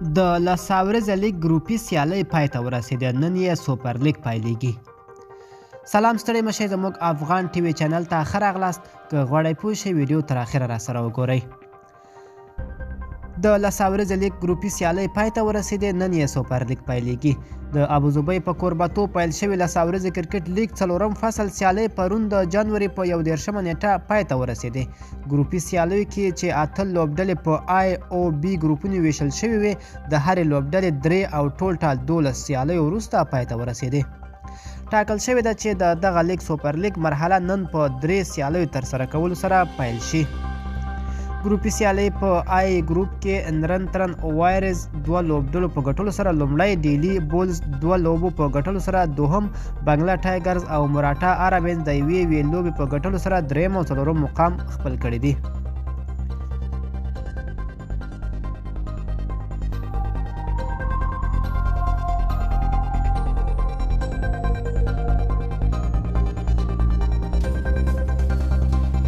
د لساورزه لیګ ګروپي سیالۍ پای ته ورسېده. نن یې سوپر لیګ پیلېږي. سلام ستړي مشئ زموږ افغان ټي وي چینل ته ښه راغلاست. که غواړئ پوه شئ ویډیو تر اخره راسره وګورئ. د لساورزه لیګ ګروپي سیالۍ پای ته ورسېدې. نن یې سوپر لیګ پیلېږي. د ابوظبي په کوربتو پیل شوې لساورزه کرکټ لیګ څلورم فصل سیالۍ پرون د جنوري په 11مه نیټه پای ته ورسېدې. ګروپي سیالیو کې چې 8 لوبډلې په آی او بي ګروپونو ویشل شوې وې، د هرې لوبډلې 3 او ټول 12 سیالیو وروسته پای ته ورسېدې. ټاکل شوې ده چې د دغه لیګ سوپر لیګ مرحله نن په 3 سیالیو ترسره کولو سره پیل شي. ګروپي سیالۍ په آی ګروپ کې نرنترن وایرز 2 لوبډلو په ګټلو سره لومړی، ډیلی بولز 2 لوبو په ګټلو سره دوهم، بنګله ټایګرز او مراټا عربینز د یوې لوبې په ګټلو سره دریم او څلورم مقام خپل کړی دی.